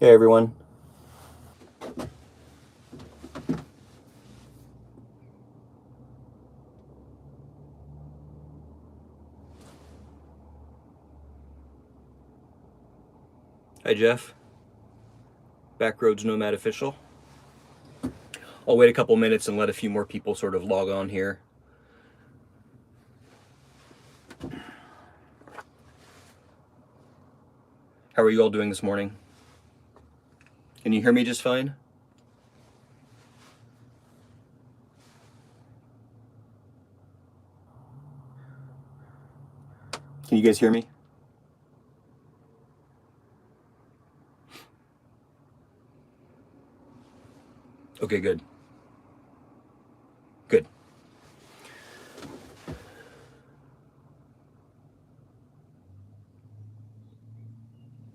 Hey everyone. Hi Jeff. Backroads Nomad Official. I'll wait a couple minutes and let a few more people sort of log on here. How are you all doing this morning? Can you hear me just fine? Can you guys hear me? Okay, good. Good.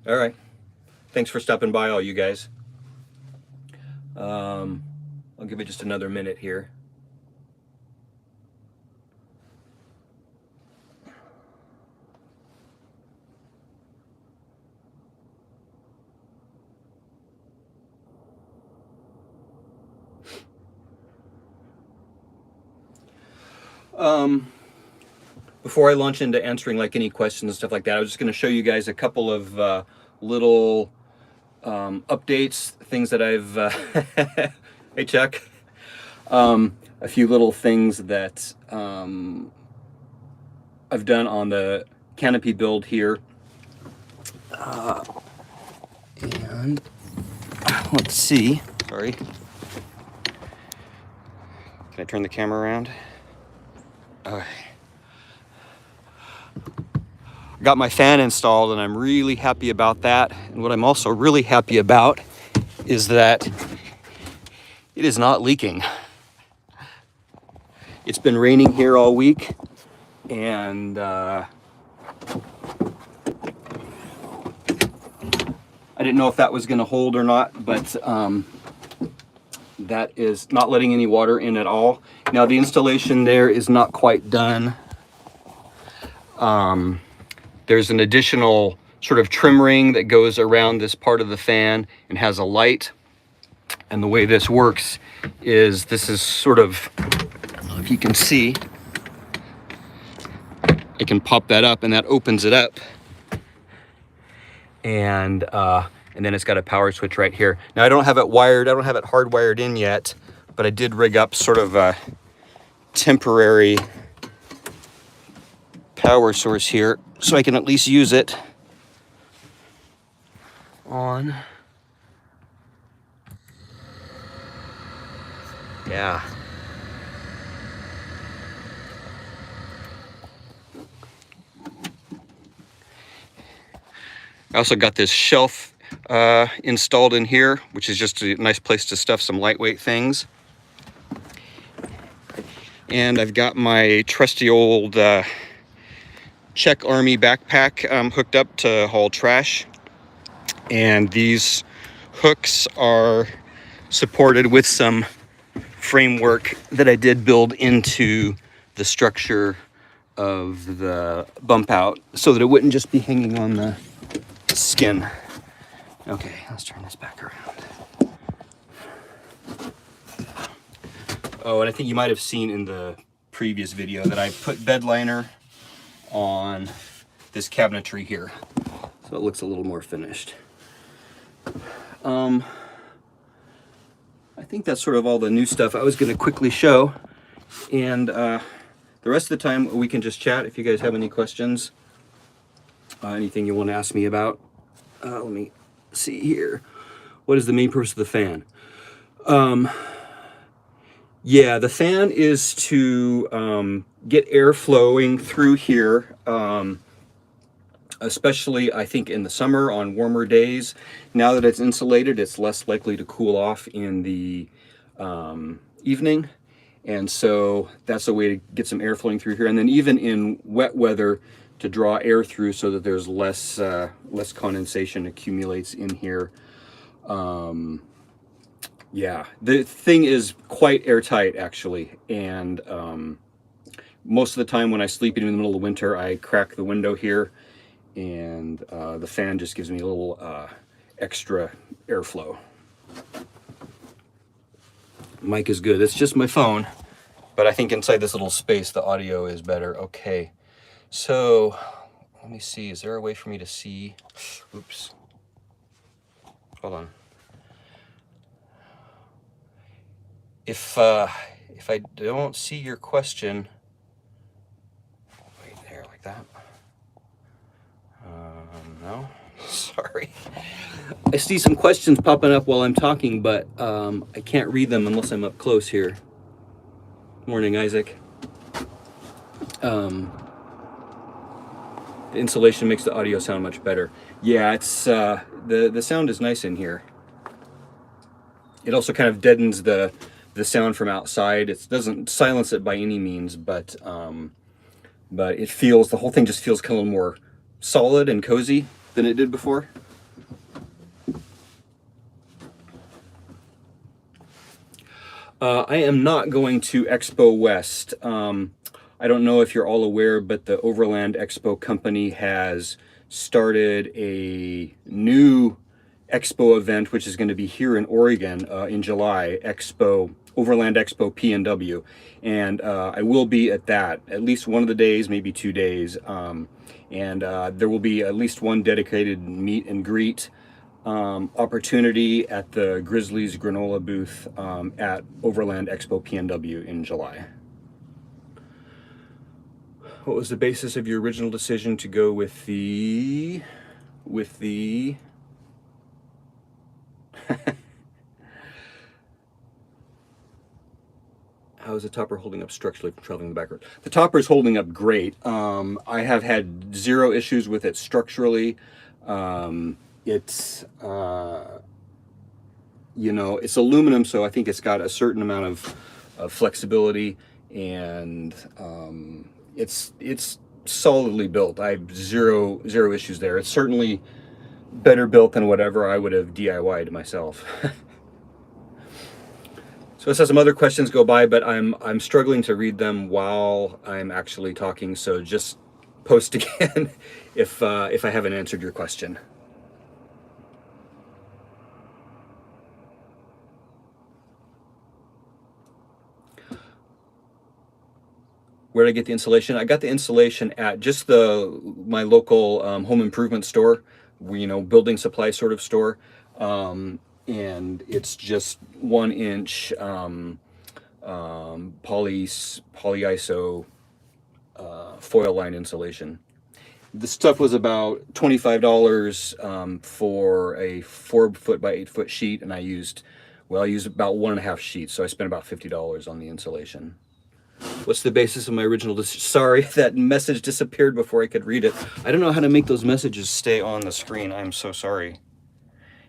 All right. Thanks for stopping by, all you guys. I'll give it just another minute here. Before I launch into answering like any questions and stuff like that, I was just going to show you guys a couple of little updates, things that I've hey Chuck, a few little things that I've done on the Canopy build here, and let's see. Sorry, can I turn the camera around? Okay. Got my fan installed and I'm really happy about that. And what I'm also really happy about is that it is not leaking. It's been raining here all week, and I didn't know if that was going to hold or not, but that is not letting any water in at all. Now the installation there is not quite done. There's an additional sort of trim ring that goes around this part of the fan and has a light. And the way this works is this is sort of, if you can see, I can pop that up and that opens it up. And then it's got a power switch right here. Now I don't have it wired, I don't have it hardwired in yet, but I did rig up sort of a temporary power source here so I can at least use it on. Yeah. I also got this shelf installed in here, which is just a nice place to stuff some lightweight things. And I've got my trusty old Czech Army backpack hooked up to haul trash. And these hooks are supported with some framework that I did build into the structure of the bump out so that it wouldn't just be hanging on the skin. Okay, let's turn this back around. Oh, and I think you might have seen in the previous video that I put bed liner on this cabinetry here, so it looks a little more finished. I think that's sort of all the new stuff I was going to quickly show, and the rest of the time we can just chat if you guys have any questions, anything you want to ask me about. Let me see here. What is the main purpose of the fan? Yeah, the fan is to get air flowing through here, especially I think in the summer on warmer days. Now that it's insulated, it's less likely to cool off in the evening, and so that's a way to get some air flowing through here. And then even in wet weather, to draw air through so that there's less condensation accumulates in here. Yeah, the thing is quite airtight actually, and most of the time when I sleep in the middle of the winter, I crack the window here, and the fan just gives me a little extra airflow. Mic is good. It's just my phone, but I think inside this little space the audio is better. Okay, so let me see. Is there a way for me to see? Oops. Hold on. If I don't see your question, right there like that. No, sorry. I see some questions popping up while I'm talking, but I can't read them unless I'm up close here. Morning, Isaac. The insulation makes the audio sound much better. Yeah, it's the sound is nice in here. It also kind of deadens the sound from outside. It doesn't silence it by any means, but it feels, the whole thing just feels kind of more solid and cozy than it did before. I am not going to Expo West. I don't know if you're all aware, but the Overland Expo company has started a new expo event, which is going to be here in Oregon in July, Overland Expo PNW. And I will be at that at least one of the days, maybe 2 days. And there will be at least one dedicated meet and greet opportunity at the Grizzlies granola booth at Overland Expo PNW in July. What was the basis of your original decision to go with the how is the topper holding up structurally from traveling the back road? The topper is holding up great. I have had zero issues with it structurally. It's you know, it's aluminum, so I think it's got a certain amount of flexibility, and it's solidly built. I have zero issues there. It's certainly better built than whatever I would have DIY'd myself. So let's have some other questions go by, but I'm struggling to read them while I'm actually talking. So just post again if I haven't answered your question. Where did I get the insulation? I got the insulation at just my local home improvement store, you know, building supply sort of store, and it's just 1 inch polyiso foil line insulation. The stuff was about $25 for a 4-foot by 8-foot sheet, and I used about 1.5 sheets, so I spent about $50 on the insulation. What's the basis of my original decision? Sorry, that message disappeared before I could read it. I don't know how to make those messages stay on the screen. I'm so sorry.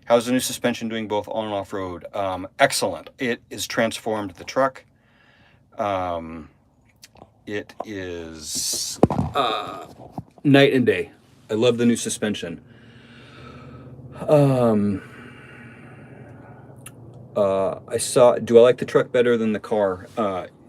How's the new suspension doing both on and off road? Excellent. It is transformed the truck. It is night and day. I love the new suspension. Do I like the truck better than the car?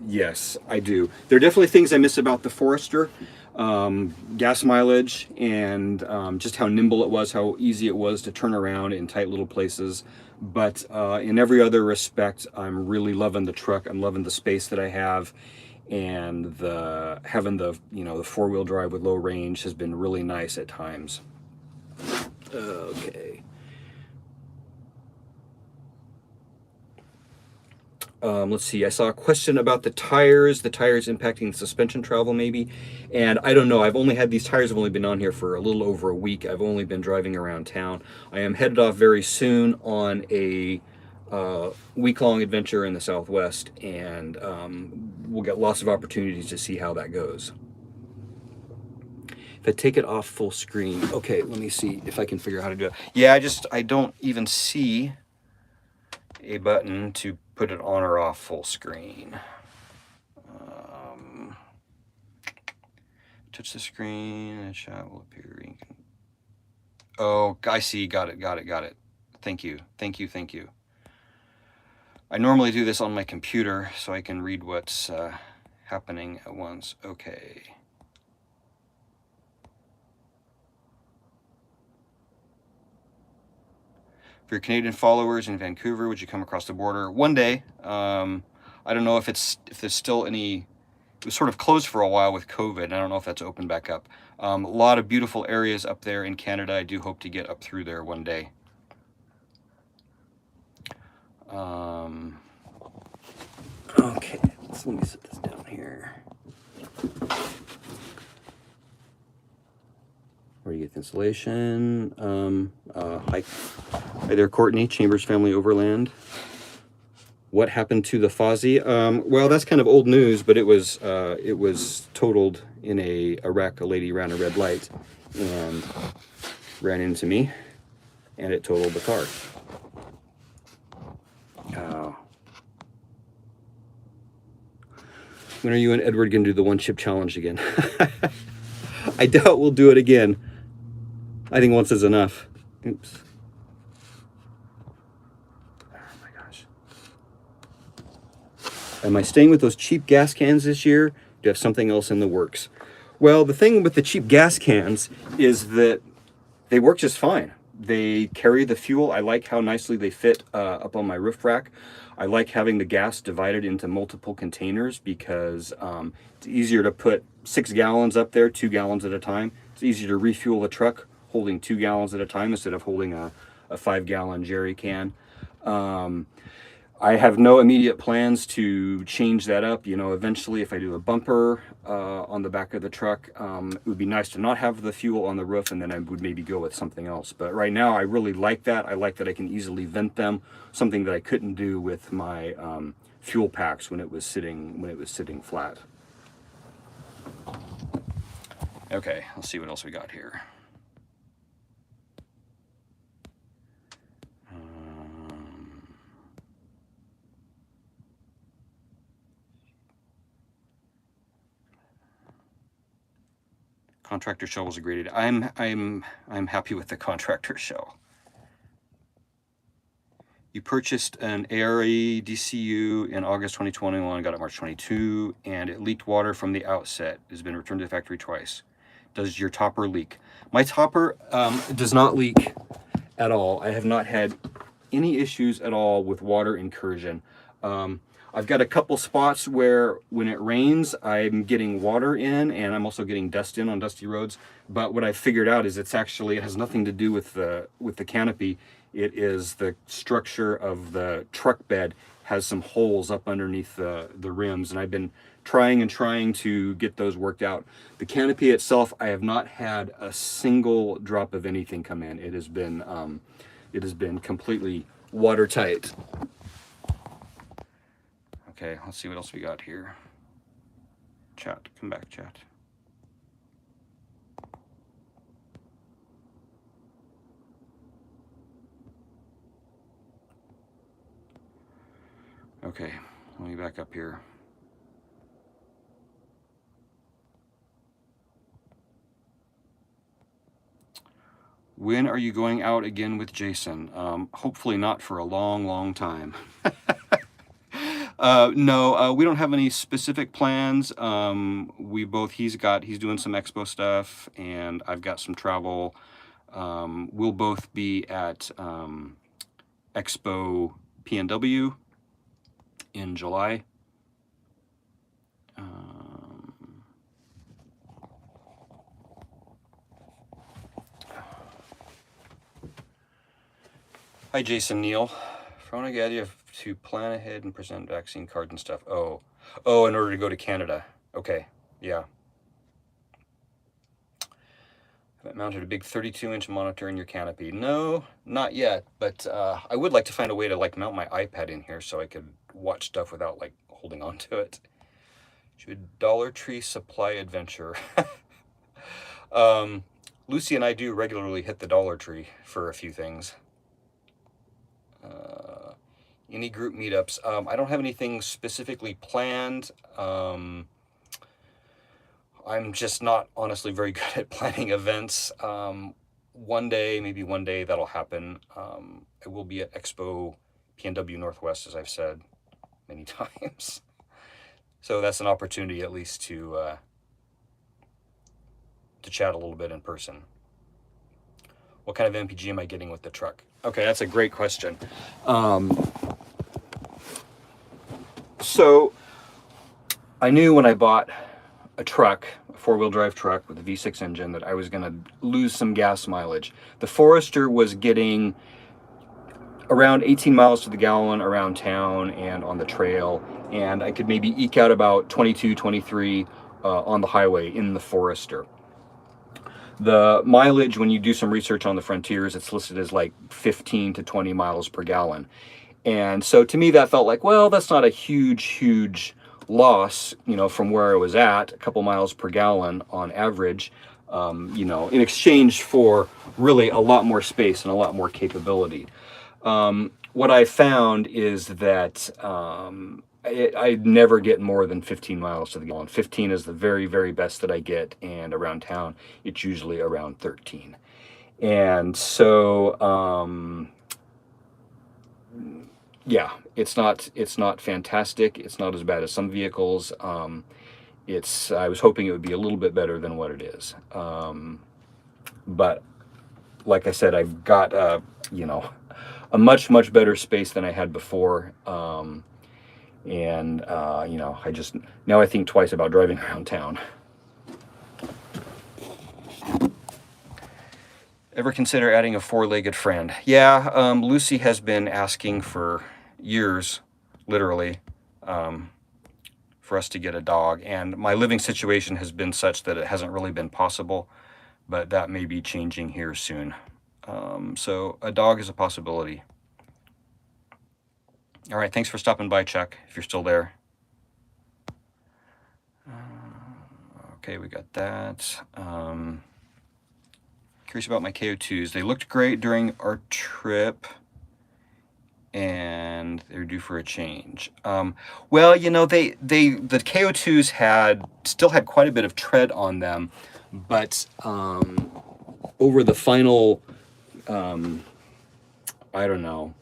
Yes, I do. There are definitely things I miss about the Forester. Gas mileage and just how nimble it was, how easy it was to turn around in tight little places. But in every other respect, I'm really loving the truck. I'm loving the space that I have, and having the 4-wheel drive with low range has been really nice at times. Okay. Let's see, I saw a question about the tires impacting the suspension travel maybe, and I don't know. These tires have only been on here for a little over a week. I've only been driving around town. I am headed off very soon on a week-long adventure in the Southwest, and we'll get lots of opportunities to see how that goes. If I take it off full screen, okay, let me see if I can figure out how to do it. Yeah, I don't even see a button to put it on or off full screen. Touch the screen, a shot will appear. Oh, I see, got it. Thank you. I normally do this on my computer so I can read what's happening at once. Okay. For your Canadian followers in Vancouver, would you come across the border one day? I don't know if there's still any. It was sort of closed for a while with COVID. I don't know if that's opened back up. A lot of beautiful areas up there in Canada. I do hope to get up through there one day. Okay, so let me set this down here. Where do you get the insulation? Hi there, Courtney, Chambers Family Overland. What happened to the Fozzie? Well, that's kind of old news, but it was totaled in a wreck. A lady ran a red light and ran into me, and it totaled the car. When are you and Edward going to do the one chip challenge again? I doubt we'll do it again. I think once is enough. Oops. Oh my gosh. Am I staying with those cheap gas cans this year? Do you have something else in the works? Well, the thing with the cheap gas cans is that they work just fine. They carry the fuel. I like how nicely they fit up on my roof rack. I like having the gas divided into multiple containers because it's easier to put 6 gallons up there, 2 gallons at a time. It's easier to refuel the truck holding 2 gallons at a time instead of holding a 5-gallon jerry can. I have no immediate plans to change that up. You know, eventually if I do a bumper on the back of the truck, it would be nice to not have the fuel on the roof, and then I would maybe go with something else. But right now I really like that. I like that I can easily vent them, something that I couldn't do with my fuel packs when it was sitting flat. Okay, let's see what else we got here. Contractor shell was a great idea. I'm happy with the contractor shell. You purchased an ARE DCU in August 2021, got it March 22, and it leaked water from the outset. It has been returned to the factory twice. Does your topper leak? My topper does not leak at all. I have not had any issues at all with water incursion. I've got a couple spots where when it rains, I'm getting water in, and I'm also getting dust in on dusty roads. But what I figured out is it has nothing to do with the canopy. It is the structure of the truck bed has some holes up underneath the rims, and I've been trying to get those worked out. The canopy itself, I have not had a single drop of anything come in. It has been completely watertight. Okay, let's see what else we got here. Chat, come back, chat. Okay, let me back up here. When are you going out again with Jason? Hopefully not for a long, long time. No, we don't have any specific plans. He's doing some expo stuff, and I've got some travel. We'll both be at Expo PNW in July. Hi, Jason Neal. Frona the idea to plan ahead and present vaccine cards and stuff. Oh, in order to go to Canada. Okay, yeah. Haven't mounted a big 32-inch monitor in your canopy. No, not yet, but I would like to find a way to mount my iPad in here so I could watch stuff without holding on to it. Should Dollar Tree supply adventure? Lucy and I do regularly hit the Dollar Tree for a few things. Any group meetups? I don't have anything specifically planned. I'm just not honestly very good at planning events. Maybe one day that'll happen. I will be at Expo PNW Northwest, as I've said many times. So that's an opportunity at least to chat a little bit in person. what kind of MPG am I getting with the truck? Okay, that's a great question. So I knew when I bought a truck, a four-wheel drive truck with a V6 engine, that I was going to lose some gas mileage. The Forester was getting around 18 miles to the gallon around town and on the trail, and I could maybe eke out about 22, 23 on the highway in the Forester. The mileage, when you do some research on the Frontiers, it's listed as like 15 to 20 miles per gallon. And so to me that felt like, well, that's not a huge loss, you know, from where I was at, a couple miles per gallon on average, you know, in exchange for really a lot more space and a lot more capability. What I found is that I never get more than 15 miles to the gallon. 15 is the very best that I get, and around town it's usually around 13. And so yeah, it's not fantastic. It's not as bad as some vehicles. I was hoping it would be a little bit better than what it is. But like I said, I've got you know, a much better space than I had before. You know, now I think twice about driving around town. Ever consider adding a four-legged friend? Yeah, Lucy has been asking for years, literally, for us to get a dog, and my living situation has been such that it hasn't really been possible, but that may be changing here soon. So a dog is a possibility. All right, thanks for stopping by, Chuck, if you're still there. Okay, we got that. Curious about my KO2s. They looked great during our trip, and they're due for a change. Well, you know, the KO2s still had quite a bit of tread on them, but over the final, I don't know,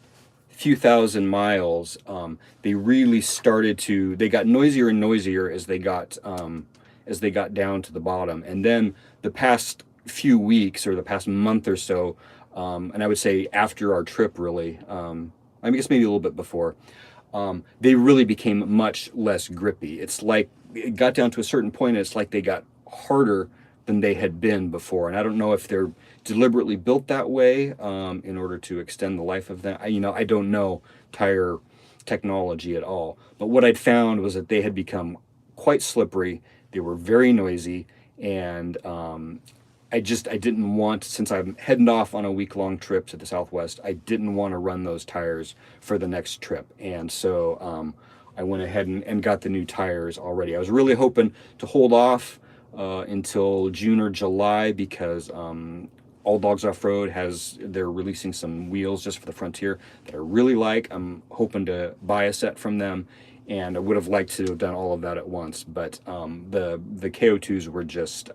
few thousand miles, they really started they got noisier and noisier as they got down to the bottom. And then the past few weeks, or the past month or so, and I would say after our trip, really, I guess maybe a little bit before, they really became much less grippy. It's like it got down to a certain point, and it's like they got harder than they had been before. And I don't know if they're deliberately built that way in order to extend the life of them. You know, I don't know tire technology at all. But what I'd found was that they had become quite slippery. They were very noisy, and I didn't want, since I'm heading off on a week-long trip to the Southwest, I didn't want to run those tires for the next trip. And so I went ahead and got the new tires already. I was really hoping to hold off until June or July, because All Dogs Off-Road they're releasing some wheels just for the Frontier that I really like. I'm hoping to buy a set from them, and I would have liked to have done all of that at once. But the KO2s were just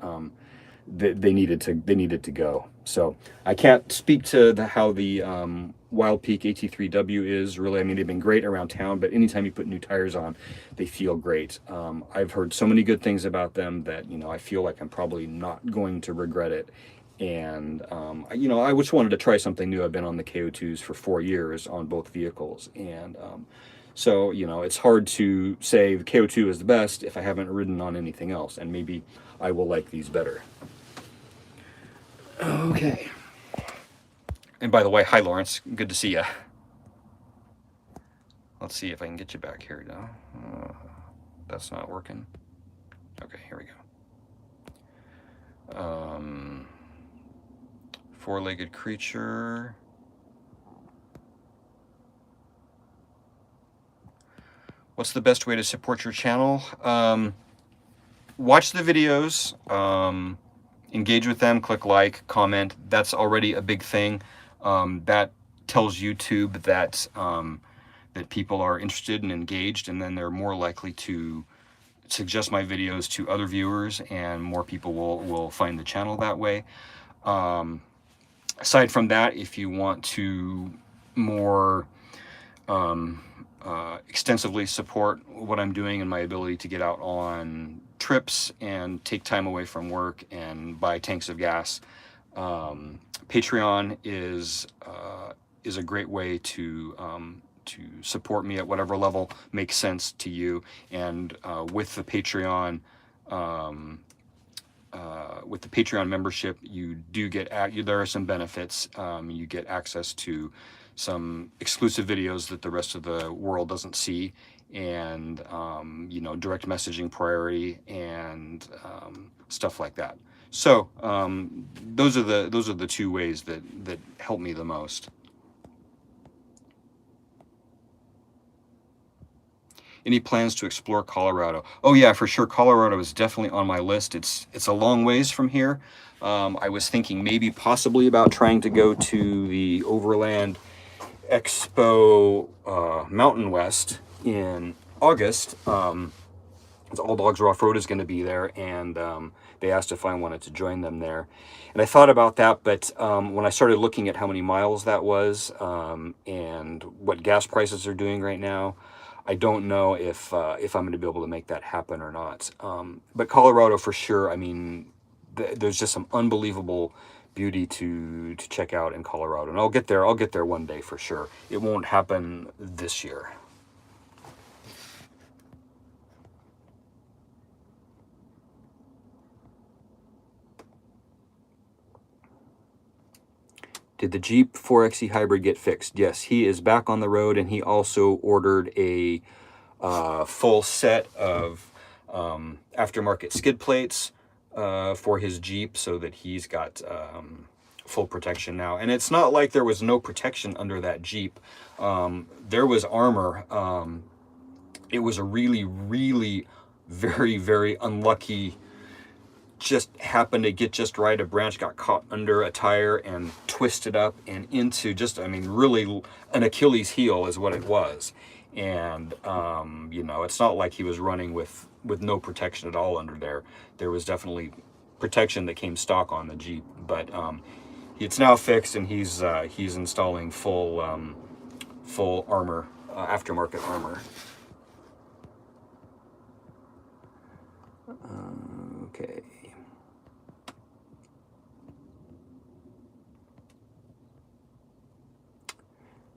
they needed to go. So I can't speak to how the Wild Peak AT3W is really. I mean, they've been great around town, but anytime you put new tires on, they feel great. I've heard so many good things about them that, you know, I feel like I'm probably not going to regret it. And you know, I just wanted to try something new. I've been on the KO2s for 4 years on both vehicles, and so, you know, it's hard to say the KO2 is the best if I haven't ridden on anything else, and maybe I will like these better. Okay. And by the way, hi Lawrence, good to see you. Let's see if I can get you back here now. That's not working. Okay, here we go. Four-legged creature. What's the best way to support your channel? Watch the videos, engage with them, click like, comment. That's already a big thing. That tells YouTube that that people are interested and engaged, and then they're more likely to suggest my videos to other viewers, and more people will find the channel that way. Aside from that, if you want to more extensively support what I'm doing and my ability to get out on trips and take time away from work and buy tanks of gas, Patreon is a great way to support me at whatever level makes sense to you. And with the Patreon, membership, you do get there are some benefits. You get access to some exclusive videos that the rest of the world doesn't see, and you know, direct messaging priority, and stuff like that. So those are the two ways that help me the most. Any plans to explore Colorado? Oh yeah, for sure. Colorado is definitely on my list. It's a long ways from here. I was thinking maybe possibly about trying to go to the Overland Expo Mountain West in August. All Dogs Are Off Road is going to be there, and they asked if I wanted to join them there. And I thought about that, but when I started looking at how many miles that was, and what gas prices are doing right now, I don't know if I'm going to be able to make that happen or not. But Colorado for sure. I mean, there's just some unbelievable beauty to check out in Colorado, and I'll get there. I'll get there one day for sure. It won't happen this year. Did the Jeep 4xe hybrid get fixed? Yes, he is back on the road, and he also ordered a full set of aftermarket skid plates for his Jeep, so that he's got full protection now. And it's not like there was no protection under that Jeep. There was armor. It was a really, really very, very unlucky, just happened to get just right. A branch got caught under a tire and twisted up and into just, I mean, really an Achilles heel is what it was. And you know, it's not like he was running with no protection at all under there. There was definitely protection that came stock on the Jeep, but it's now fixed, and he's installing full armor, aftermarket armor. Okay.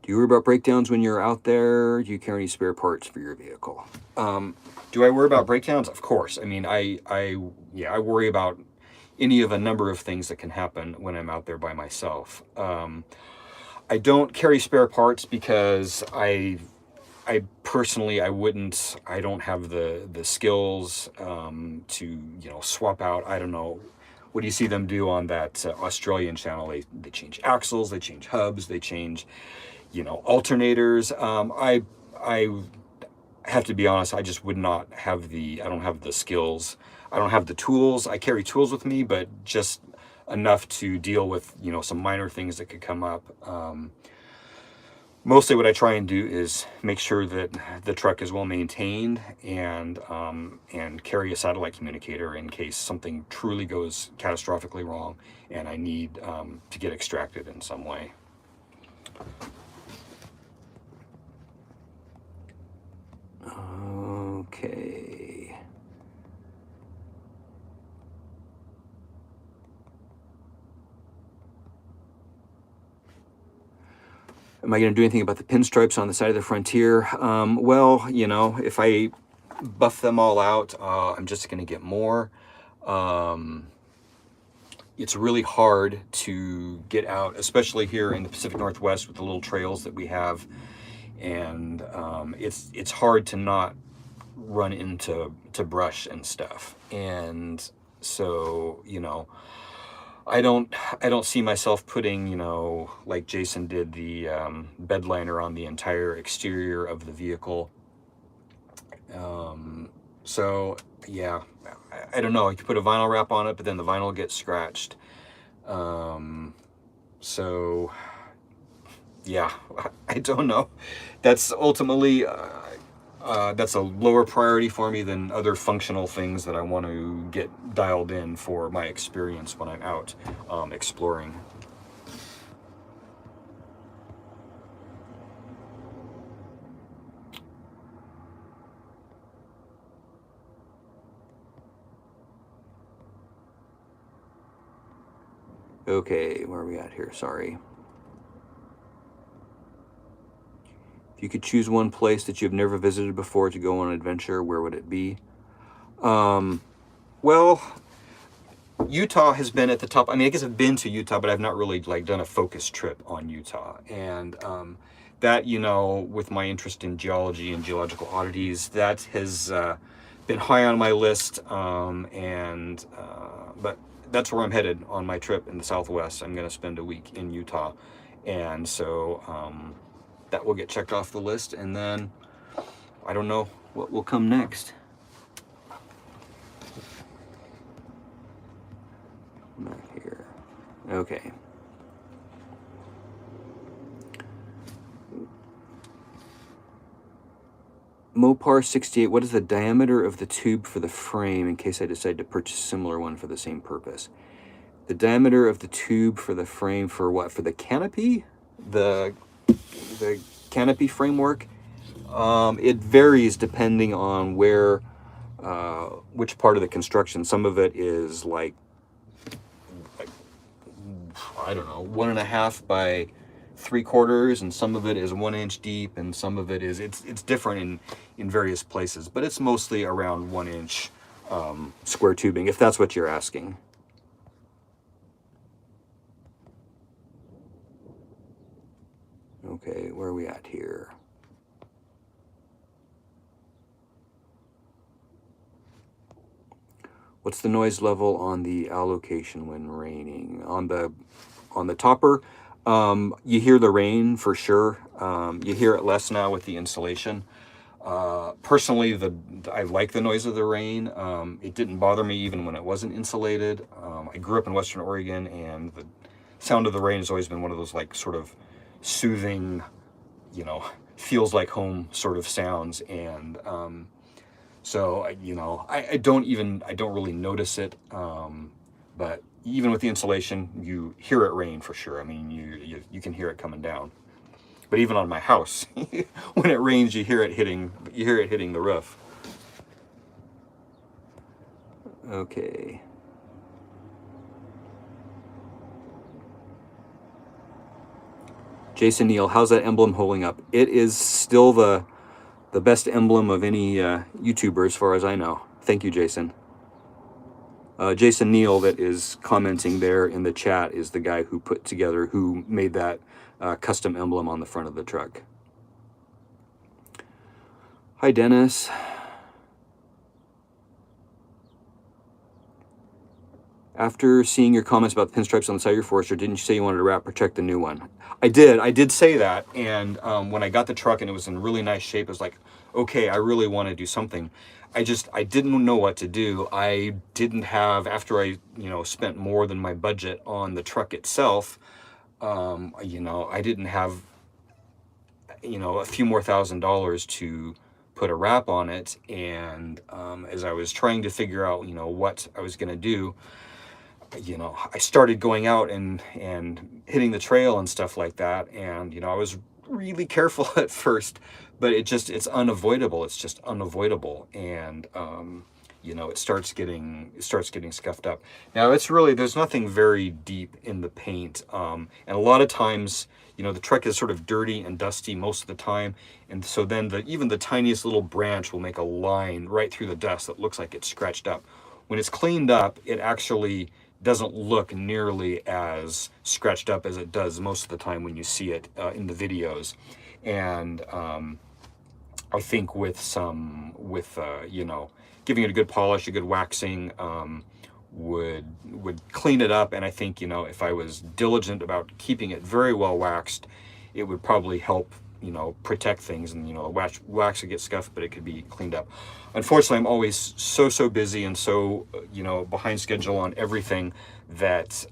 Do you worry about breakdowns when you're out there? Do you carry any spare parts for your vehicle? Do I worry about breakdowns? Of course. I mean, I worry about any of a number of things that can happen when I'm out there by myself. I don't carry spare parts because I personally, I don't have the skills to, you know, swap out. I don't know. What do you see them do on that Australian channel? They change axles, they change hubs, they change, you know, alternators. I have to be honest, I just would not have I don't have the skills. I don't have the tools. I carry tools with me, but just enough to deal with, you know, some minor things that could come up. Mostly what I try and do is make sure that the truck is well maintained, and carry a satellite communicator in case something truly goes catastrophically wrong and I need to get extracted in some way. Okay. Am I going to do anything about the pinstripes on the side of the Frontier? Well, you know, if I buff them all out, I'm just going to get more. It's really hard to get out, especially here in the Pacific Northwest with the little trails that we have. And it's hard to not run into brush and stuff. And so, you know, I don't see myself putting, you know, like Jason did, the bed liner on the entire exterior of the vehicle. So yeah, I don't know. You could put a vinyl wrap on it, but then the vinyl gets scratched. So yeah, I don't know. That's ultimately that's a lower priority for me than other functional things that I want to get dialed in for my experience when I'm out exploring. Okay, where are we at here? Sorry. If you could choose one place that you've never visited before to go on an adventure, where would it be? Well, Utah has been at the top. I mean, I guess I've been to Utah, but I've not really like done a focused trip on Utah. And that, you know, with my interest in geology and geological oddities, that has been high on my list. But that's where I'm headed on my trip in the Southwest. I'm going to spend a week in Utah, and so that will get checked off the list. And then I don't know what will come next. Not here. Okay. Mopar 68, what is the diameter of the tube for the frame in case I decide to purchase a similar one for the same purpose? The diameter of the tube for the frame for what? For the canopy? The canopy framework? It varies depending on where, which part of the construction. Some of it is like I don't know, 1.5 by 3/4, and some of it is 1 inch deep, and some of it is it's different in various places, but it's mostly around 1 inch square tubing, if that's what you're asking. Okay, where are we at here? What's the noise level on the allocation when raining? On the topper, you hear the rain for sure. You hear it less now with the insulation. Personally, I like the noise of the rain. It didn't bother me even when it wasn't insulated. I grew up in Western Oregon, and the sound of the rain has always been one of those like sort of soothing, you know, feels like home sort of sounds. And so, you know, I don't really notice it. But even with the insulation, you hear it rain for sure. I mean, you can hear it coming down. But even on my house, when it rains, you hear it hitting the roof. Okay. Jason Neal, how's that emblem holding up? It is still the best emblem of any YouTuber as far as I know. Thank you, Jason. Jason Neal, that is commenting there in the chat, is the guy who made that custom emblem on the front of the truck. Hi, Dennis. After seeing your comments about the pinstripes on the side of your Forester, didn't you say you wanted to wrap protect the new one? I did say that, and when I got the truck and it was in really nice shape, it was like, okay, I really want to do something. I didn't know what to do. I didn't have, after I, you know, spent more than my budget on the truck itself, you know, I didn't have, you know, a few more $1,000s to put a wrap on it. And as I was trying to figure out, you know, what I was going to do, you know, I started going out and hitting the trail and stuff like that. And, you know, I was really careful at first, but it's unavoidable. It's just unavoidable. And, you know, it starts getting scuffed up. Now there's nothing very deep in the paint. And a lot of times, you know, the truck is sort of dirty and dusty most of the time. And so then even the tiniest little branch will make a line right through the dust that looks like it's scratched up. When it's cleaned up, it actually doesn't look nearly as scratched up as it does most of the time when you see it in the videos. And I think with you know, giving it a good polish, a good waxing, would clean it up. And I think, you know, if I was diligent about keeping it very well waxed, it would probably help, you know, protect things. And, you know, wax would get scuffed, but it could be cleaned up. Unfortunately, I'm always so busy and so, you know, behind schedule on everything that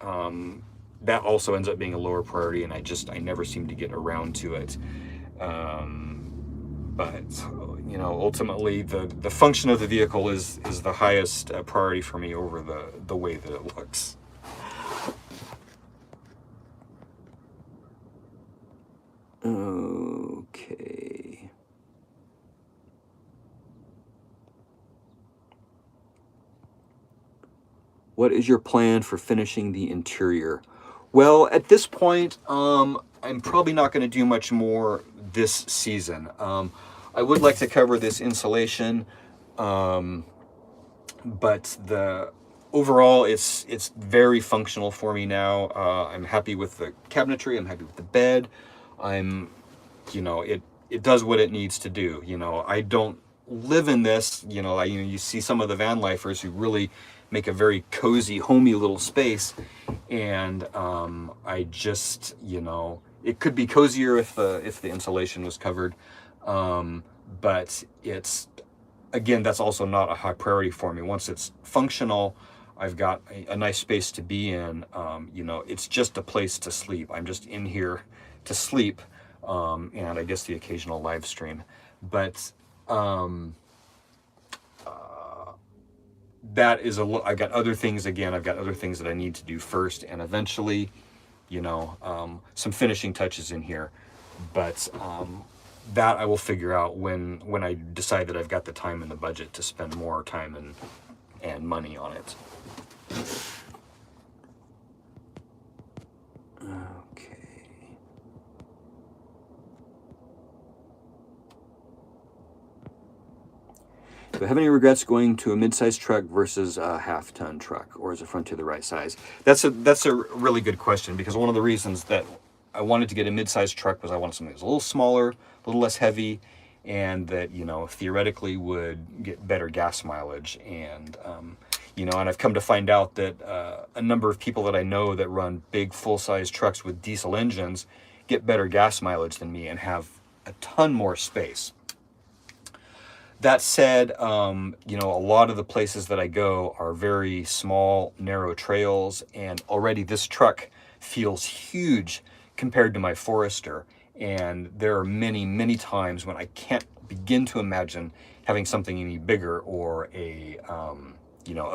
that also ends up being a lower priority, and I never seem to get around to it. But you know, ultimately the function of the vehicle is the highest priority for me over the way that it looks. Okay. What is your plan for finishing the interior? Well, at this point, I'm probably not going to do much more this season. I would like to cover this insulation, but overall, it's very functional for me now. I'm happy with the cabinetry. I'm happy with the bed. I'm, it does what it needs to do. I don't live in this. You see some of the van lifers who really make a very cozy, homey little space, and I just, it could be cozier if the insulation was covered, but it's, again, that's also not a high priority for me. Once it's functional, I've got a nice space to be in. It's just a place to sleep. I'm just in here to sleep, and I guess the occasional live stream. But that is I've got other things, again, I've got other things that I need to do first, and eventually, some finishing touches in here. But that I will figure out when I decide that I've got the time and the budget to spend more time and money on it. Okay. Do I have any regrets going to a mid-size truck versus a half-ton truck, or is the Frontier the right size? That's a really good question, because one of the reasons that I wanted to get a mid-size truck was I wanted something that was a little smaller, a little less heavy, and that, theoretically would get better gas mileage. And, and I've come to find out that a number of people that I know that run big full-size trucks with diesel engines get better gas mileage than me and have a ton more space. That said, a lot of the places that I go are very small, narrow trails, and already this truck feels huge compared to my Forester. And there are many, many times when I can't begin to imagine having something any bigger, or a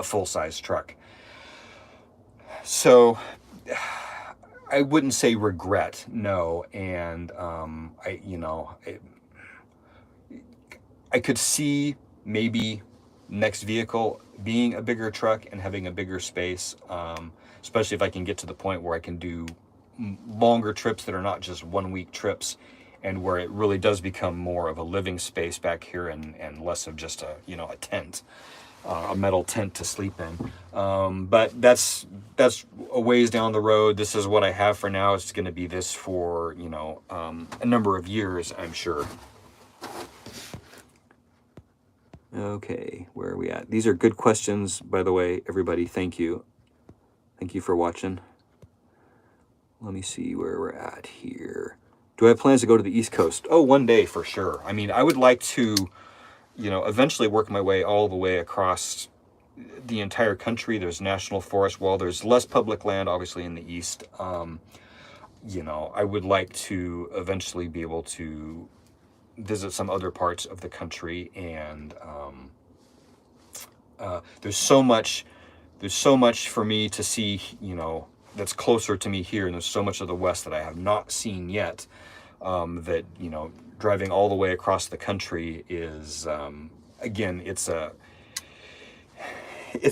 full-size truck. So I wouldn't say regret, no. And I could see maybe next vehicle being a bigger truck and having a bigger space, especially if I can get to the point where I can do longer trips that are not just 1 week trips, and where it really does become more of a living space back here, and less of just a tent, a metal tent to sleep in. But that's a ways down the road. This is what I have for now. It's going to be this for a number of years, I'm sure. Okay, where are we at? These are good questions, by the way, everybody. Thank you for watching. Let me see where we're at here. Do I have plans to go to the East Coast? Oh, one day for sure. I mean, I would like to, eventually work my way all the way across the entire country. There's national forest. While there's less public land, obviously, in the East, I would like to eventually be able to visit some other parts of the country. And there's so much for me to see, that's closer to me here, and there's so much of the West that I have not seen yet, that, driving all the way across the country is, again, it's a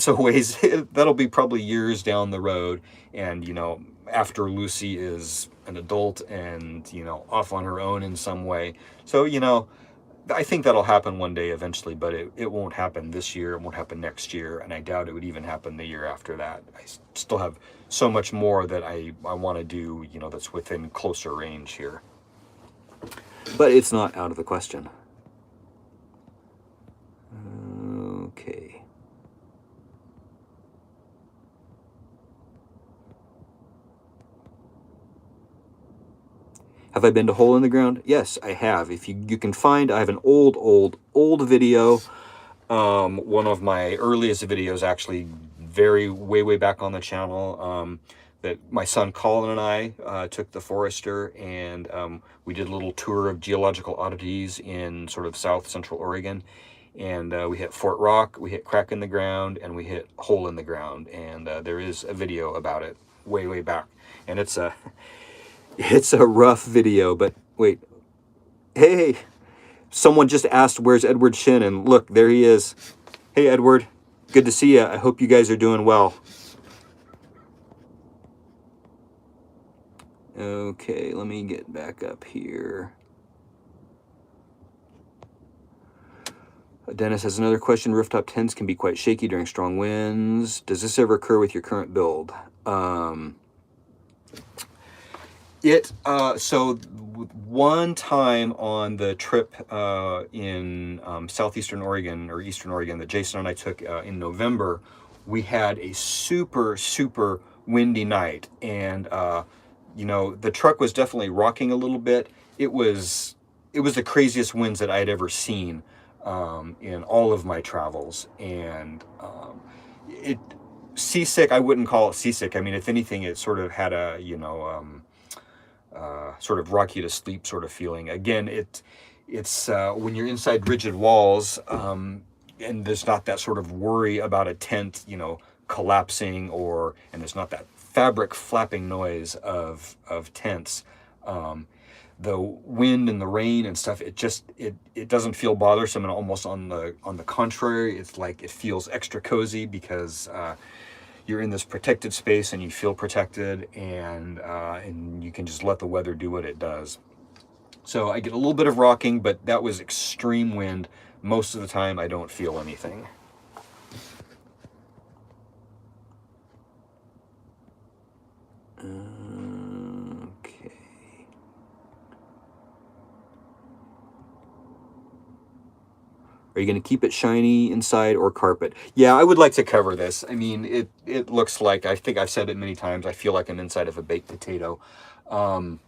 ways, that'll be probably years down the road. And, after Lucy is an adult and, off on her own in some way. So, I think that'll happen one day eventually, but it won't happen this year. It won't happen next year. And I doubt it would even happen the year after that. I still have so much more that I want to do, that's within closer range here. But it's not out of the question. Okay. Have I been to Hole in the Ground? Yes, I have. If you can find, I have an old video. One of my earliest videos, actually, way back on the channel, that my son Colin and I took the Forester, and we did a little tour of geological oddities in sort of south central Oregon. And we hit Fort Rock, we hit Crack in the Ground, and we hit Hole in the Ground. And there is a video about it way back. And it's a rough video, but wait. Hey, someone just asked, where's Edward Shin? And look, there he is. Hey, Edward. Good to see you. I hope you guys are doing well. Okay, let me get back up here. Dennis has another question. Rooftop tents can be quite shaky during strong winds. Does this ever occur with your current build? So one time on the trip in southeastern Oregon or eastern Oregon that Jason and I took in November, we had a super windy night, and the truck was definitely rocking a little bit. It was the craziest winds that I had ever seen in all of my travels, and it seasick. I wouldn't call it seasick. I mean, if anything, it sort of had a sort of rock you to sleep sort of feeling. Again, it's when you're inside rigid walls, and there's not that sort of worry about a tent, collapsing, and there's not that fabric flapping noise of tents. The wind and the rain and stuff, it doesn't feel bothersome, and almost on the contrary, it's like it feels extra cozy because you're in this protected space and you feel protected, and you can just let the weather do what it does. So I get a little bit of rocking, but that was extreme wind. Most of the time I don't feel anything. Okay. Are you going to keep it shiny inside or carpet? Yeah, I would like to cover this. I mean, it looks like, I think I've said it many times, I feel like I'm inside of a baked potato. But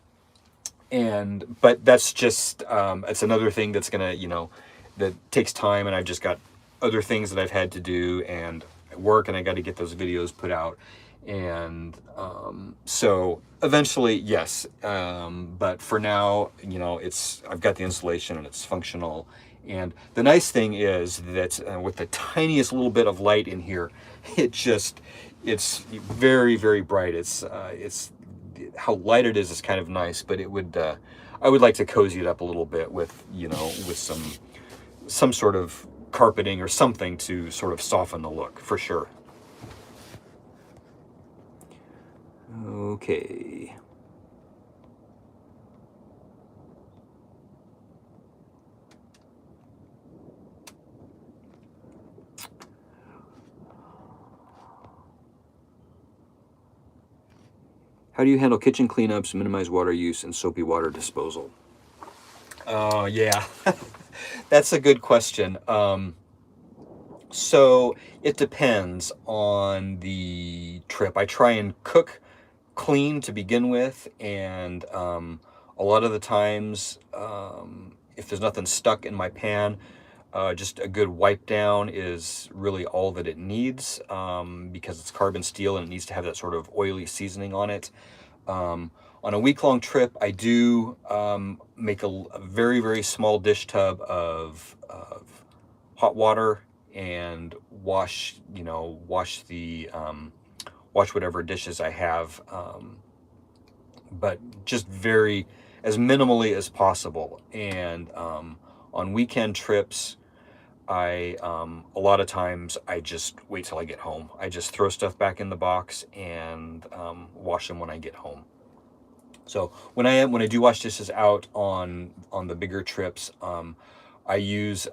that's just, it's another thing that's going to, that takes time, and I've just got other things that I've had to do and work, and I got to get those videos put out. And so eventually, yes. But for now, I've got the insulation and it's functional. And the nice thing is that with the tiniest little bit of light in here, it's very, very bright. It's how light it is kind of nice, but I would like to cozy it up a little bit with some sort of carpeting or something to sort of soften the look, for sure. Okay. How do you handle kitchen cleanups, minimize water use, and soapy water disposal? Oh, yeah. That's a good question. So it depends on the trip. I try and cook clean to begin with, and a lot of the times, if there's nothing stuck in my pan, just a good wipe down is really all that it needs, because it's carbon steel and it needs to have that sort of oily seasoning on it. On a week-long trip, I do make a very, very small dish tub of hot water and wash whatever dishes I have, but just as minimally as possible. And on weekend trips, a lot of times I just wait till I get home. I just throw stuff back in the box and wash them when I get home. So when I do wash dishes out on the bigger trips, I use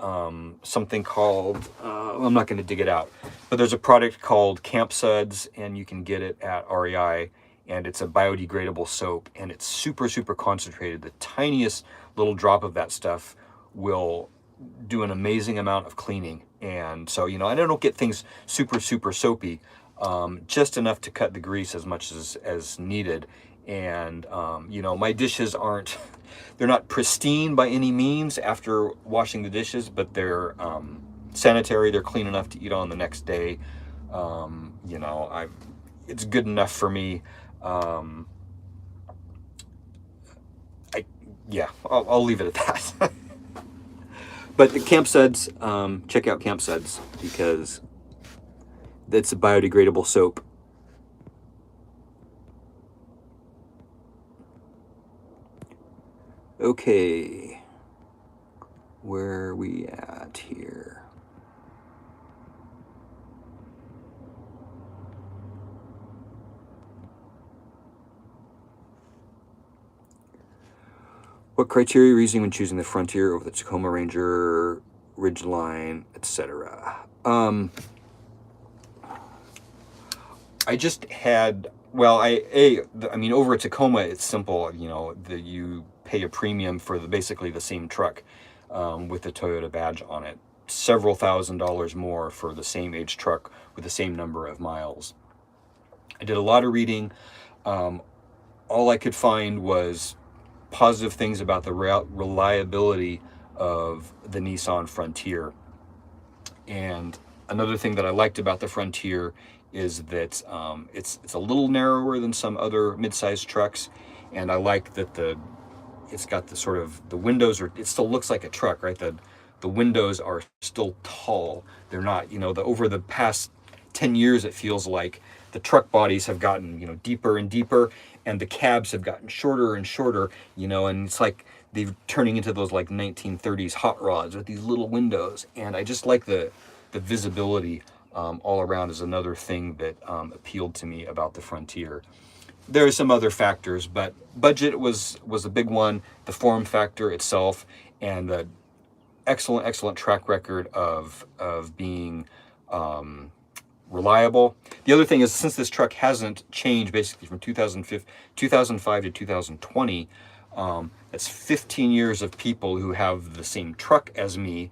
something called, I'm not going to dig it out, but there's a product called Camp Suds, and you can get it at REI, and it's a biodegradable soap, and it's super, super concentrated. The tiniest little drop of that stuff will do an amazing amount of cleaning. And so, I don't get things super, super soapy, just enough to cut the grease as much as needed. And, my dishes they're not pristine by any means after washing the dishes, but they're sanitary. They're clean enough to eat on the next day. It's good enough for me. I'll leave it at that. But the Camp Suds, check out Camp Suds, because that's a biodegradable soap. Okay, where are we at here? What criteria are you using when choosing the Frontier over the Tacoma Ranger, Ridgeline, etc.? I just had, well, I mean, over at Tacoma, it's simple. You know, you pay a premium for basically the same truck with the Toyota badge on it. Several $1,000s more for the same age truck with the same number of miles. I did a lot of reading. All I could find was positive things about the reliability of the Nissan Frontier. And another thing that I liked about the Frontier is that it's a little narrower than some other midsize trucks, and I like that it's got the sort of, the windows are, it still looks like a truck, right? The windows are still tall. They're not, you know, over the past 10 years it feels like the truck bodies have gotten, you know, deeper and deeper, and the cabs have gotten shorter and shorter, you know, and it's like they're turning into those like 1930s hot rods with these little windows. And I just like the visibility all around is another thing that appealed to me about the Frontier. There are some other factors, but budget was a big one, the form factor itself, and the excellent track record of being reliable. The other thing is, since this truck hasn't changed basically from 2005 to 2020, that's 15 years of people who have the same truck as me,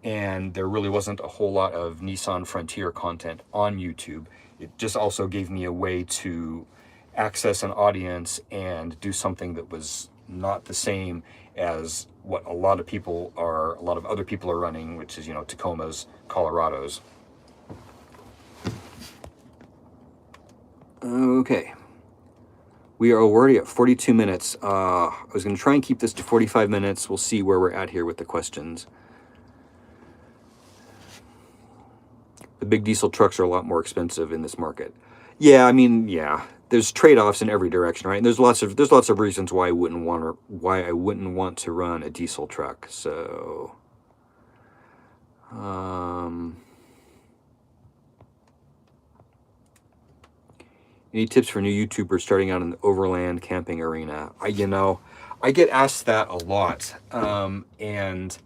and there really wasn't a whole lot of Nissan Frontier content on YouTube. It just also gave me a way to access an audience and do something that was not the same as what a lot of other people are running, which is, you know, Tacomas, Colorados. Okay. We are already at 42 minutes. I was going to try and keep this to 45 minutes. We'll see where we're at here with the questions. The big diesel trucks are a lot more expensive in this market. Yeah, I mean, yeah. There's trade-offs in every direction, right? And there's lots of reasons why I wouldn't want to run a diesel truck. So, any tips for new YouTubers starting out in the overland camping arena? I get asked that a lot, and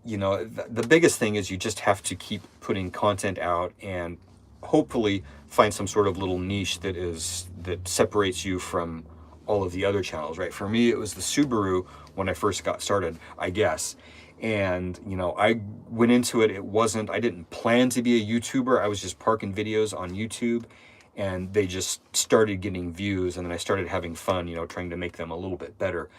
you know, the biggest thing is you just have to keep putting content out and hopefully find some sort of little niche that separates you from all of the other channels, right? For me, it was the Subaru when I first got started, I guess. And, you know, I went into it, I didn't plan to be a YouTuber. I was just parking videos on YouTube, and they just started getting views, and then I started having fun, you know, trying to make them a little bit better.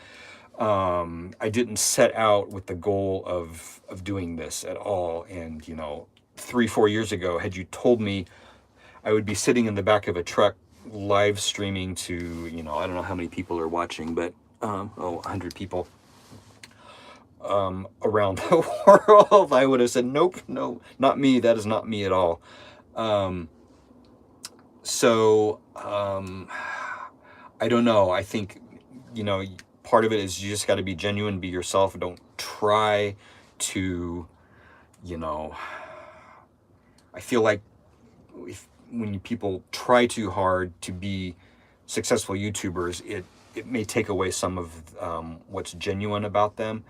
I didn't set out with the goal of doing this at all. And, you know, 3-4 years ago, had you told me I would be sitting in the back of a truck live streaming to, you know, I don't know how many people are watching, but 100 people around the world, I would have said, nope, no, not me. That is not me at all. I don't know. I think, you know, part of it is you just got to be genuine, be yourself. Don't try to, you know, I feel like when people try too hard to be successful YouTubers, it may take away some of what's genuine about them.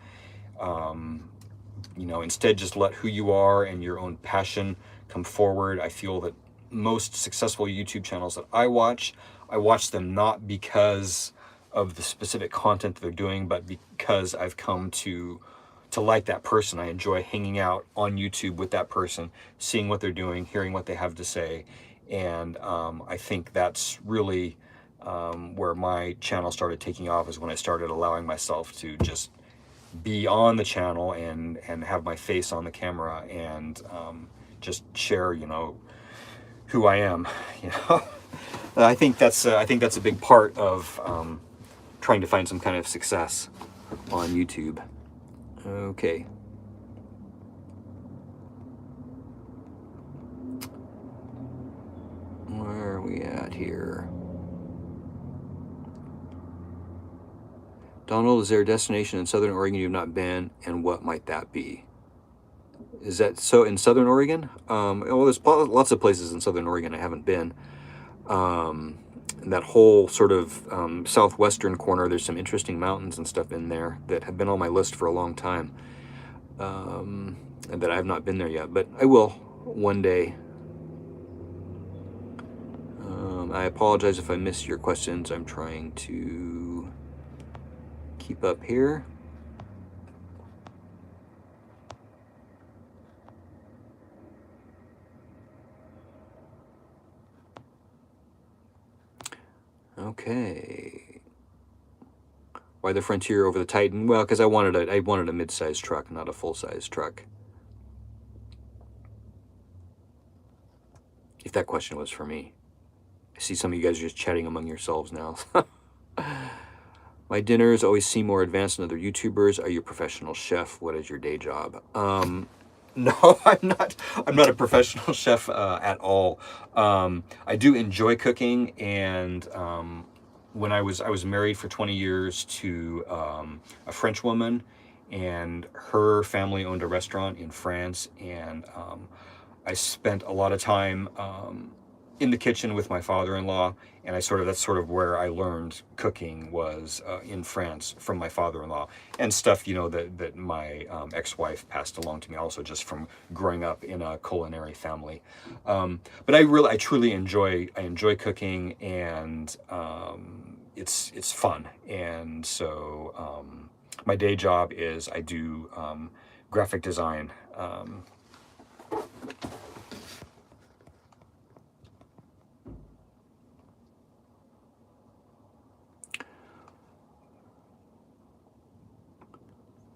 You know, instead just let who you are and your own passion come forward. I feel that most successful YouTube channels that I watch them not because of the specific content that they're doing, but because I've come to like that person. I enjoy hanging out on YouTube with that person, seeing what they're doing, hearing what they have to say. And I think that's really where my channel started taking off, is when I started allowing myself to just be on the channel and have my face on the camera and just share, you know, who I am. You know, I think that's a big part of trying to find some kind of success on YouTube. Okay. Where are we at here? Donald, is there a destination in Southern Oregon you've not been, and what might that be? Is that so in Southern Oregon? Well, there's lots of places in Southern Oregon I haven't been. that whole sort of southwestern corner, there's some interesting mountains and stuff in there that have been on my list for a long time, and that I have not been there yet, but I will one day. I apologize if I missed your questions. I'm trying to keep up here. Okay. Why the Frontier over the Titan? Well, because I wanted a mid-sized truck, not a full-size truck. If that question was for me. I see some of you guys just chatting among yourselves now. My dinners always seem more advanced than other YouTubers. Are you a professional chef? What is your day job? No, I'm not a professional chef at all. I do enjoy cooking, and when I was married for 20 years to a French woman, and her family owned a restaurant in France, and I spent a lot of time in the kitchen with my father-in-law, and that's sort of where I learned cooking, was in France from my father-in-law, and stuff, you know, that my ex-wife passed along to me also, just from growing up in a culinary family. But I truly enjoy cooking, and it's fun. And so my day job is I do graphic design.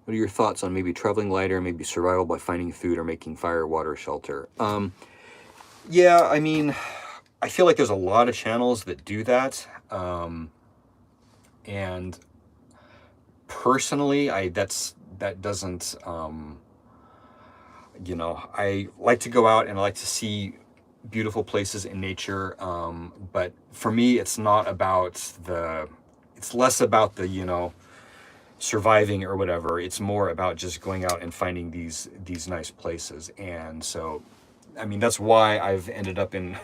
What are your thoughts on maybe traveling lighter, maybe survival by finding food or making fire, water, shelter? Yeah, I mean, I feel like there's a lot of channels that do that. And personally, that doesn't, you know, I like to go out and I like to see beautiful places in nature. But for me, it's less about the, you know, surviving or whatever. It's more about just going out and finding these nice places. And so, I mean, that's why I've ended up in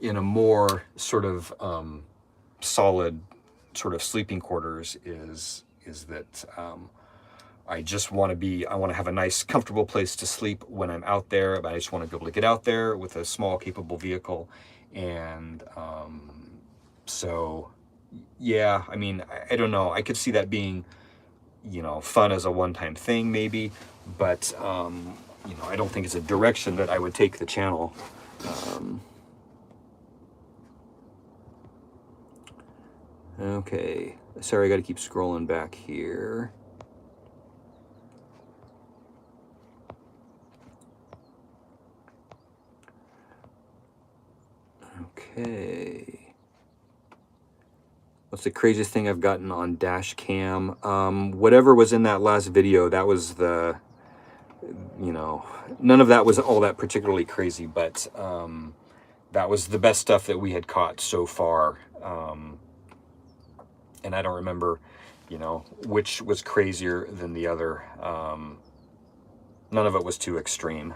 in a more sort of solid sort of sleeping quarters, is that I want to have a nice comfortable place to sleep when I'm out there, but I just want to be able to get out there with a small capable vehicle. And so yeah, I mean, I don't know. I could see that being, you know, fun as a one-time thing maybe, but, you know, I don't think it's a direction that I would take the channel. Okay, sorry, I got to keep scrolling back here. Okay. What's the craziest thing I've gotten on dash cam? Whatever was in that last video, that was the, you know, none of that was all that particularly crazy, but that was the best stuff that we had caught so far. And I don't remember, you know, which was crazier than the other. None of it was too extreme.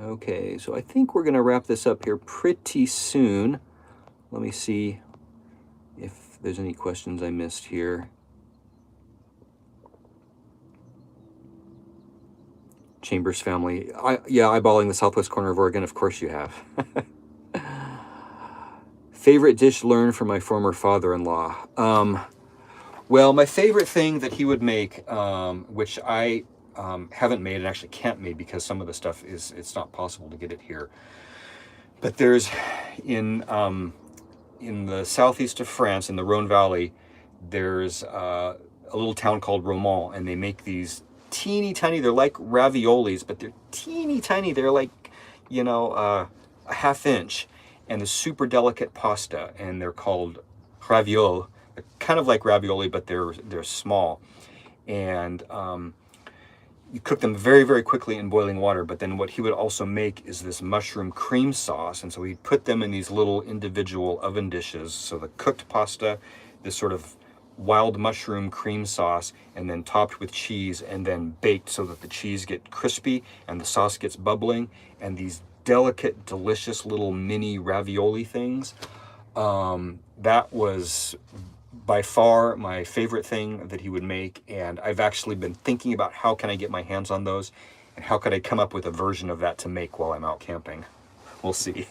Okay, so I think we're going to wrap this up here pretty soon. Let me see if there's any questions I missed here. Chambers family. Yeah, eyeballing the southwest corner of Oregon. Of course you have. Favorite dish learned from my former father-in-law. Well, my favorite thing that he would make, which I haven't made and actually can't make because some of the stuff it's not possible to get it here. But there's in the southeast of France, in the Rhone Valley, there's a little town called Romont, and they make these teeny tiny, they're like raviolis, but they're teeny tiny. They're like, you know, a half inch, and the super delicate pasta, and they're called ravioli. They're kind of like ravioli, but they're small. And you cook them very, very quickly in boiling water, but then what he would also make is this mushroom cream sauce, and so he'd put them in these little individual oven dishes. So the cooked pasta, this sort of wild mushroom cream sauce, and then topped with cheese, and then baked so that the cheese gets crispy and the sauce gets bubbling, and these delicate, delicious little mini ravioli things. That was by far my favorite thing that he would make, and I've actually been thinking about how can I get my hands on those, and how could I come up with a version of that to make while I'm out camping. We'll see.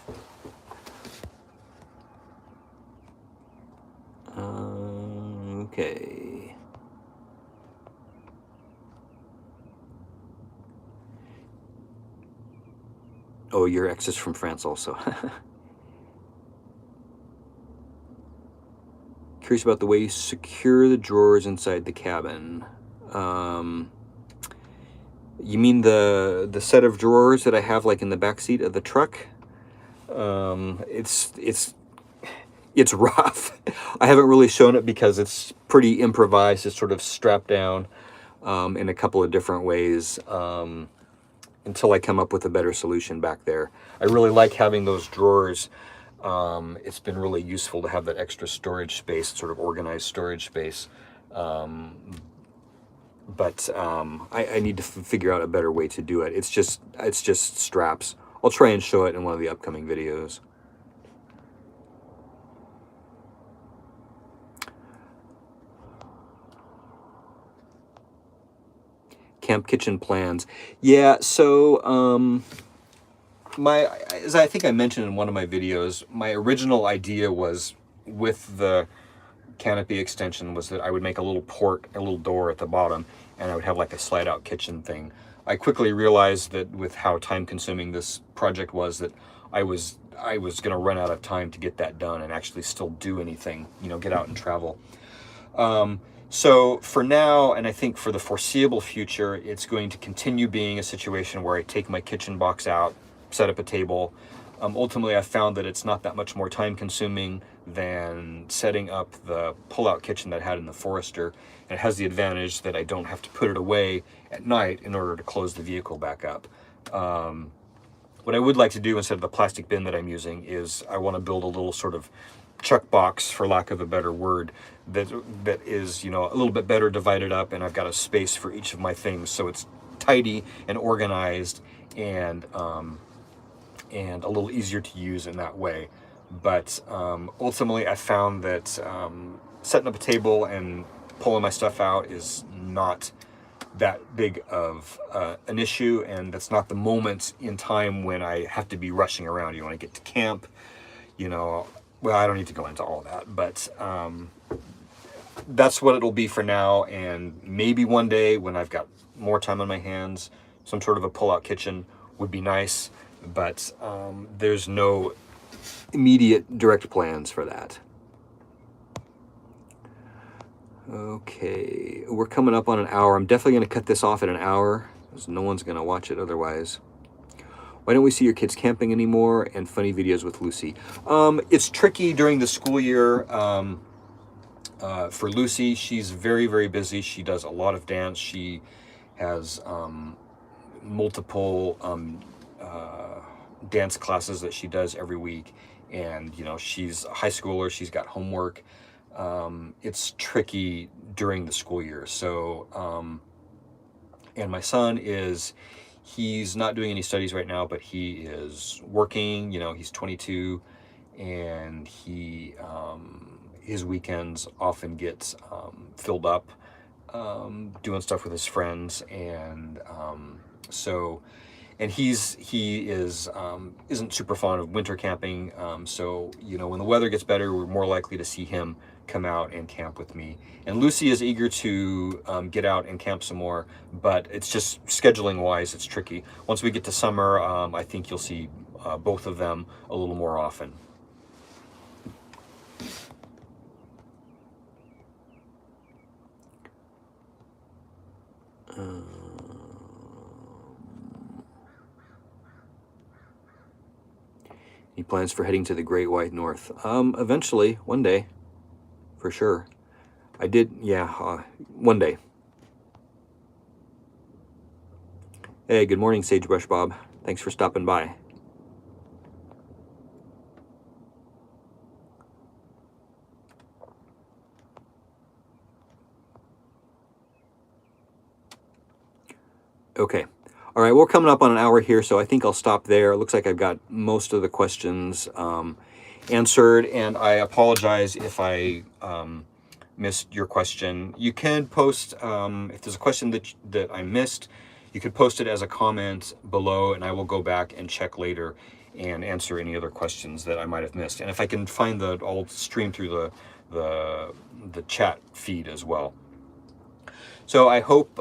Okay. Oh, your ex is from France also. Curious about the way you secure the drawers inside the cabin. You mean the set of drawers that I have like in the back seat of the truck? It's rough. I haven't really shown it because it's pretty improvised. It's sort of strapped down in a couple of different ways until I come up with a better solution back there. I really like having those drawers. It's been really useful to have that extra storage space, sort of organized storage space. But I need to figure out a better way to do it. It's just straps. I'll try and show it in one of the upcoming videos. Camp kitchen plans. Yeah, so as I think I mentioned in one of my videos, my original idea was with the Canopy extension was that I would make a little port, a little door at the bottom, and I would have like a slide out kitchen thing. I quickly realized that with how time consuming this project was, that I was going to run out of time to get that done and actually still do anything, you know, get out and travel. So for now, and I think for the foreseeable future, it's going to continue being a situation where I take my kitchen box out, set up a table. Ultimately, I've found that it's not that much more time consuming than setting up the pull-out kitchen that I had in the Forester. And it has the advantage that I don't have to put it away at night in order to close the vehicle back up. What I would like to do instead of the plastic bin that I'm using is I want to build a little sort of chuck box, for lack of a better word, that is, you know, a little bit better divided up, and I've got a space for each of my things, so it's tidy and organized and a little easier to use in that way. But ultimately, I found that setting up a table and pulling my stuff out is not that big of an issue, and that's not the moment in time when I have to be rushing around. You know, when I get to camp, you know, well, I don't need to go into all that, but that's what it'll be for now. And maybe one day when I've got more time on my hands, some sort of a pull-out kitchen would be nice, but there's no immediate direct plans for that. Okay, we're coming up on an hour. I'm definitely going to cut this off at an hour, because no one's going to watch it otherwise. Why don't we see your kids camping anymore and funny videos with Lucy? It's tricky during the school year for Lucy. She's very, very busy. She does a lot of dance. She has multiple dance classes that she does every week. And, you know, she's a high schooler. She's got homework. It's tricky during the school year. So, and my son he's not doing any studies right now, but he is working. You know, he's 22, and his weekends often get filled up doing stuff with his friends, and so, and he isn't super fond of winter camping. So, you know, when the weather gets better, we're more likely to see him come out and camp with me. And Lucy is eager to get out and camp some more, but it's just scheduling wise, it's tricky. Once we get to summer, I think you'll see both of them a little more often. Any plans for heading to the Great White North? Eventually, one day, for sure. I did, yeah, one day. Hey, good morning, Sagebrush Bob. Thanks for stopping by. Okay. All right, we're coming up on an hour here, so I think I'll stop there. It looks like I've got most of the questions answered, and I apologize if I missed your question. You can post, if there's a question that I missed, you could post it as a comment below, and I will go back and check later and answer any other questions that I might have missed. And if I can find I'll stream through the chat feed as well. So I hope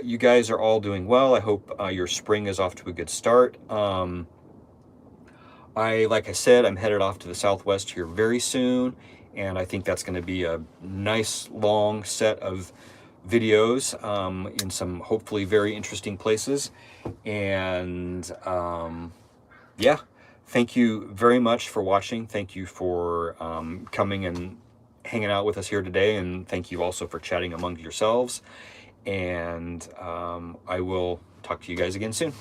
you guys are all doing well. I hope your spring is off to a good start. Like I said, I'm headed off to the Southwest here very soon, and I think that's going to be a nice long set of videos in some hopefully very interesting places. And yeah, thank you very much for watching. Thank you for coming and hanging out with us here today, and thank you also for chatting among yourselves. And I will talk to you guys again soon.